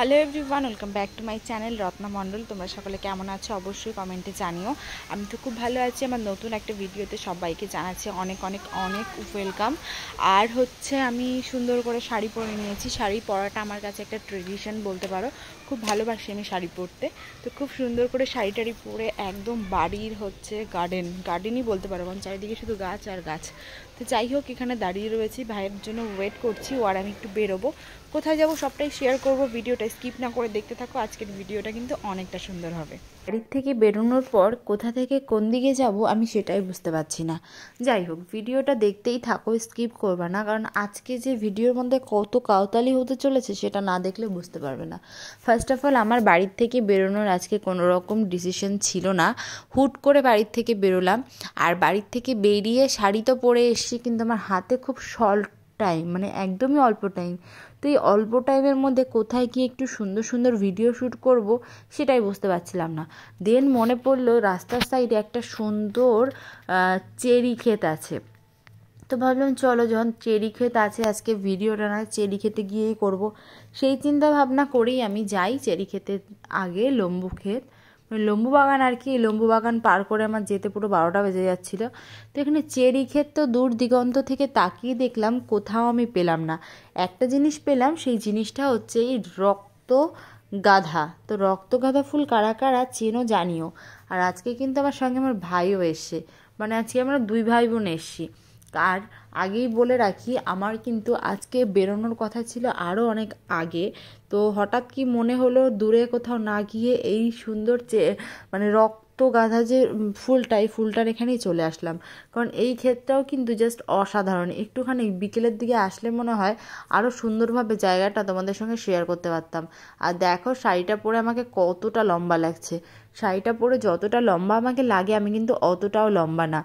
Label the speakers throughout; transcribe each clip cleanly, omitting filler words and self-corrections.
Speaker 1: Hello everyone, welcome back to my channel Ratna Mondal. তোমরা সকলে কেমন আছো অবশ্যই কমেন্টে জানিও। আমি তো খুব ভালো আছি। আমার নতুন একটা ভিডিওতে সবাইকে জানাচ্ছি অনেক অনেক অনেক ওয়েলকাম। আর আমি সুন্দর করে শাড়ি পরে নিয়েছি। শাড়ি পরাটা আমার কাছে একটা ট্রেডিশন বলতে পারো। খুব ভালোবাসি আমি শাড়ি পরতে। তো খুব সুন্দর করে শাড়ি টাড়ি পরে একদম বাড়ির গার্ডেনই বলতে পারো, কারণ চারিদিকে শুধু গাছ আর গাছ। তো যাই হোক, এখানে দাঁড়িয়ে রয়েছি, ভাইয়ের জন্য ওয়েট করছি। আর আমি একটু বেরোবো, কোথায় যাব সবটাই শেয়ার করব। ভিডিওটা স্কিপ না করে দেখতে থাকো। আজকের ভিডিওটা কিন্তু অনেকটা সুন্দর হবে। বাড়ির থেকে বেরোনোর পর কোথা থেকে কোন দিকে যাব আমি সেটাই বুঝতে পারছি না। যাই হোক, ভিডিওটা দেখতেই থাকো, স্কিপ করবে না, কারণ আজকে যে ভিডিওর মধ্যে কত কাউতালি হতে চলেছে সেটা না দেখলে বুঝতে পারবে না। ফার্স্ট অফ অল, আমার বাড়ির থেকে বেরোনোর আজকে কোনো রকম ডিসিশন ছিল না। হুট করে বাড়ির থেকে বেরোলাম। আর বাড়ির থেকে বেরিয়ে শাড়ি তো পরে এসেছি, কিন্তু আমার হাতে খুব শর্ট টাইম, মানে একদমই অল্প টাইম। তো এই অল্প টাইমের মধ্যে কোথায় গিয়ে একটু সুন্দর সুন্দর ভিডিও শ্যুট করব সেটাই বুঝতে পারছিলাম না। দেন মনে পড়লো রাস্তার সাইডে একটা সুন্দর চেরি ক্ষেত আছে। তো ভাবলাম চলো, যখন চেরি ক্ষেত আছে আজকে ভিডিওটা না চেরি ক্ষেতে গিয়েই করব। সেই চিন্তা ভাবনা করেই আমি যাই চেরি ক্ষেতের আগে লম্বু ক্ষেত, লম্বু বাগান আর কি। লম্বু বাগান পার করে আমার যেতে পুরো 12টা বেজে যাচ্ছিলো। তো এখানে চেরি ক্ষেত তো দূর দিগন্ত থেকে তাকিয়ে দেখলাম, কোথাও আমি পেলাম না। একটা জিনিস পেলাম, সেই জিনিসটা হচ্ছে এই রক্ত গাঁদা। তো রক্ত গাঁদা ফুল কারা কারা চেনো জানিও। আর আজকে কিন্তু আমার সঙ্গে আমার ভাইও এসছে, মানে আজকে আমরা 2 ভাই বোন এসছি। আর আগেই বলে রাখি, আমার কিন্তু আজকে বেরোনোর কথা ছিল আরও অনেক আগে। তো হঠাৎ কি মনে হলো, দূরে কোথাও না গিয়ে এই সুন্দর মানে রক্ত গাঁদা যে ফুলটা, এই ফুলটার এখানেই চলে আসলাম। কারণ এই ক্ষেতটাও কিন্তু জাস্ট অসাধারণ। একটুখানি বিকেলের দিকে আসলে মনে হয় আরও সুন্দরভাবে জায়গাটা তোমাদের সঙ্গে শেয়ার করতে পারতাম। আর দেখো শাড়িটা পরে আমাকে কতটা লম্বা লাগছে। শাড়িটা পরে যতটা লম্বা আমাকে লাগে, আমি কিন্তু অতটাও লম্বা না,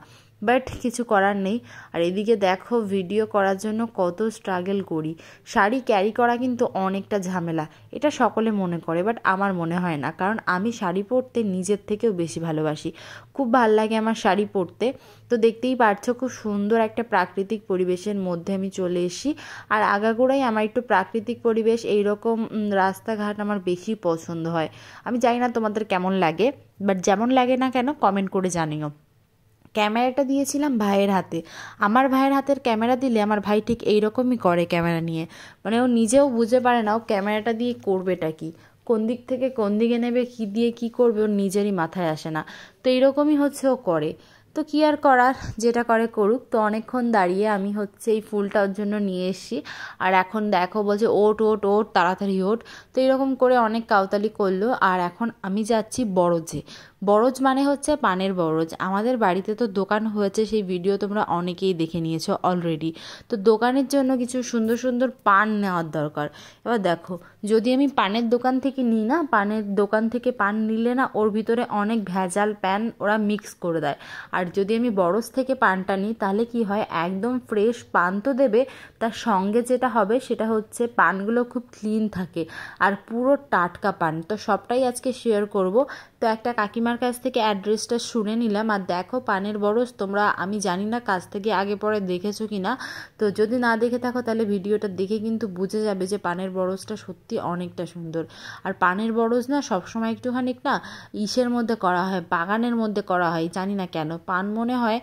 Speaker 1: বাট কিছু করার নেই। আর এদিকে দেখো, ভিডিও করার জন্য কত স্ট্রাগল করি। শাড়ি ক্যারি করা কিন্তু অনেকটা ঝামেলা, এটা সকলে মনে করে, বাট আমার মনে হয় না, কারণ আমি শাড়ি পরতে নিজের থেকেও বেশি ভালোবাসি। খুব ভাল লাগে আমার শাড়ি পরতে। তো দেখতেই পারছো, খুব সুন্দর একটা প্রাকৃতিক পরিবেশের মধ্যে আমি চলে এসেছি। আর আগাগোড়াই আমার একটু প্রাকৃতিক পরিবেশ, এইরকম রাস্তাঘাট আমার বেশি পছন্দ হয়। আমি জানি না তোমাদের কেমন লাগে, বাট যেমন লাগে না কেন কমেন্ট করে জানিও। ক্যামেরাটা দিয়েছিলাম ভাইয়ের হাতে। আমার ভাইয়ের হাতের ক্যামেরা দিলে আমার ভাই ঠিক এইরকমই করে ক্যামেরা নিয়ে, মানে ও নিজেও বুঝতে পারে না ও ক্যামেরাটা দিয়ে করবেটা কি, কোন দিক থেকে কোন দিকে নেবে, কী দিয়ে কী করবে ওর নিজেরই মাথায় আসে না। তো এইরকমই ও করে। তো কী আর করার, যেটা করে করুক। তো অনেকক্ষণ দাঁড়িয়ে আমি এই ফুলটা ওর জন্য নিয়ে এসেছি। আর এখন দেখো বলছে ওট ওট ওট, তাড়াতাড়ি ওঠ। তো এরকম করে অনেক কাউতালি করলো। আর এখন আমি যাচ্ছি বরজে। বরজ মানে হচ্ছে পানের বরজ। আমাদের বাড়িতে তো দোকান হয়েছে, সেই ভিডিও তোমরা অনেকেই দেখে নিয়েছো অলরেডি। তো দোকানের জন্য কিছু সুন্দর সুন্দর পান নেওয়ার দরকার। এবার দেখো, যদি আমি পানের দোকান থেকে নিই না, পানের দোকান থেকে পান নিলে না ওর ভিতরে অনেক ভেজাল প্যান ওরা মিক্স করে দেয়। আর যদি আমি বরজ থেকে পানটা নিই, তাহলে কি হয়, একদম ফ্রেশ পান তো দেবে, তার সঙ্গে যেটা হবে সেটা হচ্ছে পানগুলো খুব ক্লিন থাকে আর পুরো টাটকা পান। তো সবটাই আজকে শেয়ার করব। তো একটা কাকিমার কাছ থেকে অ্যাড্রেসটা শুনে নিলাম। আর দেখো, পানের বরজ তোমরা, আমি জানি না কাছ থেকে আগে পরে দেখেছো কি না। তো যদি না দেখে থাকো তাহলে ভিডিওটা দেখে কিন্তু বুঝে যাবে যে পানের বরজটা সত্যি অনেকটা সুন্দর। আর পানের বরজ না সবসময় একটুখানি না ইসের মধ্যে করা হয়, বাগানের মধ্যে করা হয়, জানি না কেন। পান মনে হয়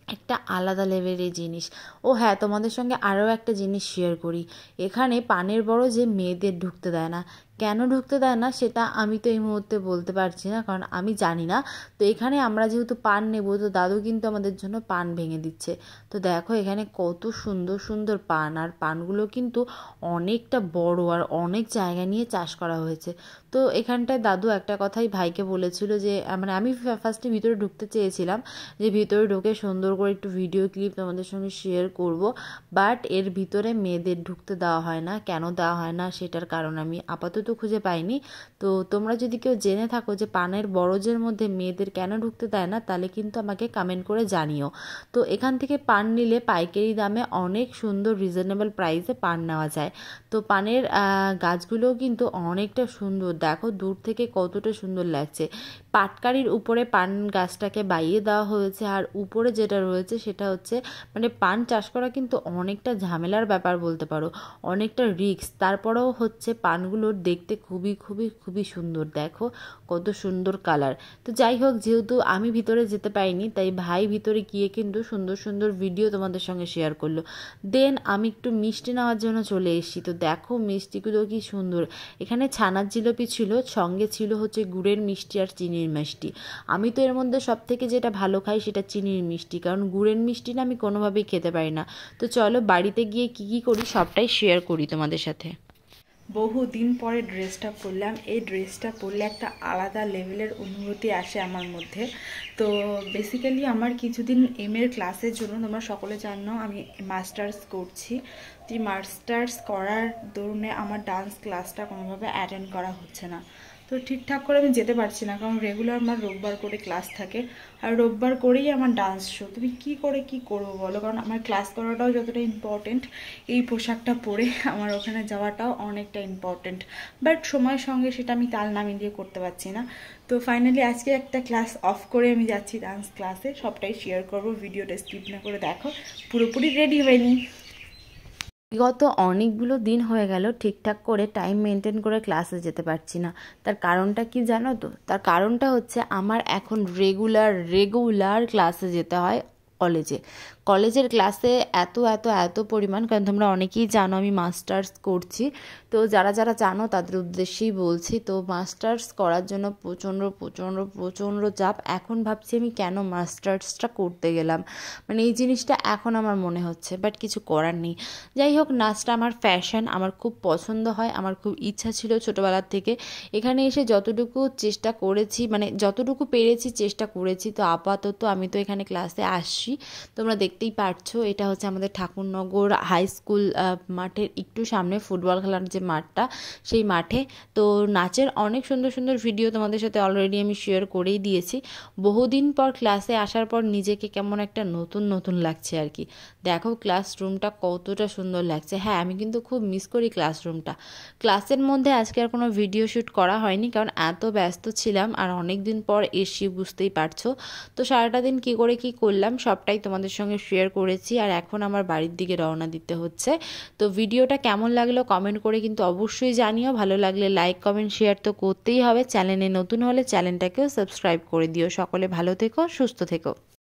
Speaker 1: একটা আলাদা লেভেলের জিনিস। ও হ্যাঁ, তোমাদের সঙ্গে আরও একটা জিনিস শেয়ার করি। এখানে পানের বরজে মেয়েদের ঢুকতে দেয় না। কেন ঢুকতে দেয় না সেটা আমি তো এই মুহূর্তে বলতে পারছি না, কারণ আমি জানি না। তো এখানে আমরা যেহেতু পান নেব, তো দাদু কিন্তু আমাদের জন্য পান ভেঙে দিচ্ছে। তো দেখো এখানে কত সুন্দর সুন্দর পান, আর পানগুলো কিন্তু অনেকটা বড় আর অনেক জায়গা নিয়ে চাষ করা হয়েছে। তো এখানটায় দাদু একটা কথাই ভাইকে বলেছিল যে, মানে আমি ফার্স্টে ভিতরে ঢুকতে চেয়েছিলাম, যে ভিতরে ঢুকে সুন্দর করে একটু ভিডিও ক্লিপ তোমাদের সঙ্গে শেয়ার করব, বাট এর ভিতরে মেয়েদের ঢুকতে দেওয়া হয় না। কেন দেওয়া হয় না সেটার কারণ আমি আপাতত খুঁজে পাইনি। তো তোমরা যদি কেউ জেনে থাকো যে পানের বরজের মধ্যে মেয়েদের কেন ঢুকতে দেয় না, তাহলে কিন্তু আমাকে কমেন্ট করে জানিও। তো এখান থেকে পান নিলে পাইকারি দামে অনেক সুন্দর রিজনেবল প্রাইসে পান নেওয়া যায়। তো পানের গাছগুলোও কিন্তু অনেকটা সুন্দর, দেখো দূর থেকে কতটা সুন্দর লাগছে। পাটকারির উপরে পান গাছটাকে বাইয়ে দেওয়া হয়েছে। আর উপরে যেটা রয়েছে সেটা হচ্ছে মানে পান চাষ করা কিন্তু অনেকটা ঝামেলার ব্যাপার বলতে পারো, অনেকটা রিস্ক। তারপরেও হচ্ছে পানগুলোর দেখতে খুবই খুবই খুবই সুন্দর, দেখো কত সুন্দর কালার। তো যাই হোক, যেহেতু আমি ভিতরে যেতে পারিনি তাই ভাই ভিতরে গিয়ে কিন্তু সুন্দর সুন্দর ভিডিও তোমাদের সঙ্গে শেয়ার করলো। দেন আমি একটু মিষ্টি নেওয়ার জন্য চলে এসেছি। তো দেখো মিষ্টিগুলো কি সুন্দর, এখানে ছানার জিলিপি ছিল, সঙ্গে ছিল হচ্ছে গুড়ের মিষ্টি আর চিনির মিষ্টি। আমি তো এর মধ্যে সব থেকে যেটা ভালো খাই সেটা চিনির মিষ্টি, কারণ গুড়ের মিষ্টি না আমি কোনোভাবেই খেতে পারি না। তো চলো বাড়িতে গিয়ে কী কী করি সবটাই শেয়ার করি তোমাদের সাথে। বহুদিন পরে ড্রেসটা পরলাম, এই ড্রেসটা পরলে একটা আলাদা লেভেলের অনুভূতি আসে আমার মধ্যে। তো বেসিক্যালি আমার কিছুদিন এর ক্লাসের জন্য, তোমরা সকলে জানো আমি মাস্টার্স করছি, তো মাস্টার্স করার দরুনে আমার ডান্স ক্লাসটা কোনোভাবে অ্যাটেন্ড করা হচ্ছে না। তো ঠিকঠাক করে আমি যেতে পারছি না, কারণ রেগুলার আমার রোববার করে ক্লাস থাকে, আর রোববার করেই আমার ডান্স শো। তুমি কী করে কি করবো বলো, কারণ আমার ক্লাস করাটাও যতটা ইম্পর্টেন্ট, এই পোশাকটা পরে আমার ওখানে যাওয়াটাও অনেকটা ইম্পর্টেন্ট। বাট সময়ের সঙ্গে সেটা আমি তাল না মিলিয়ে করতে পারছি না। তো ফাইনালি আজকে একটা ক্লাস অফ করে আমি যাচ্ছি ডান্স ক্লাসে, সবটাই শেয়ার করবো, ভিডিওটা স্কিপ না করে দেখো, পুরোপুরি রেডি হয়নি। বিগত অনেকগুলো দিন হয়ে গেল ঠিকঠাক করে টাইম মেনটেন করে ক্লাসে যেতে পারছি না। তার কারণটা কি জানো তো? তার কারণটা হচ্ছে আমার এখন রেগুলার ক্লাসে যেতে হয় কলেজের ক্লাসে এত এত এত পরিমাণ, কারণ তোমরা অনেকেই জানো আমি মাস্টার্স করছি। তো যারা যারা জানো তাদের উদ্দেশ্যেই বলছি। তো মাস্টার্স করার জন্য প্রচণ্ড প্রচণ্ড প্রচণ্ড চাপ। এখন ভাবছি আমি কেন মাস্টার্সটা করতে গেলাম, মানে এই জিনিসটা এখন আমার মনে হচ্ছে, বাট কিছু করার নেই। যাই হোক, নাচটা আমার ফ্যাশন, আমার খুব পছন্দ হয়, আমার খুব ইচ্ছা ছিল ছোটোবেলার থেকে। এখানে এসে যতটুকু চেষ্টা করেছি, মানে যতটুকু পেরেছি চেষ্টা করেছি। তো আপাতত আমি তো এখানে ক্লাসে আসছি, তোমরা দেখতেই পারছো। এটা হচ্ছে আমাদের ঠাকুরনগর হাই স্কুল মাঠের একটু সামনে, ফুটবল খেলার যে মাঠটা সেই মাঠে। তো নাচের অনেক সুন্দর সুন্দর ভিডিও তোমাদের সাথে অলরেডি আমি শেয়ার করেই দিয়েছি। বহুদিন পর ক্লাসে আসার পর নিজেকে কেমন একটা নতুন নতুন লাগছে আর কি। দেখো ক্লাসরুমটা কতটা সুন্দর লাগছে। হ্যাঁ, আমি কিন্তু খুব মিস করি ক্লাসরুমটা। ক্লাসের মধ্যে আজকে আর কোনো ভিডিও শ্যুট করা হয়নি, কারণ এত ব্যস্ত ছিলাম, আর অনেক দিন পর এসি, বুঝতেই পারছো। তো সারাটা দিন কী করে কী করলাম সবটাই তোমাদের সঙ্গে শেয়ার করেছি। আর এখন আমার বাড়ির দিকে রওনা দিতে হচ্ছে। তো ভিডিওটা কেমন লাগলো কমেন্ট করে কিন্তু অবশ্যই জানিও। ভালো লাগলে লাইক কমেন্ট শেয়ার তো করতেই হবে। চ্যানেলে নতুন হলে চ্যানেলটাকেও সাবস্ক্রাইব করে দিও। সকলে ভালো থেকো, সুস্থ থেকো।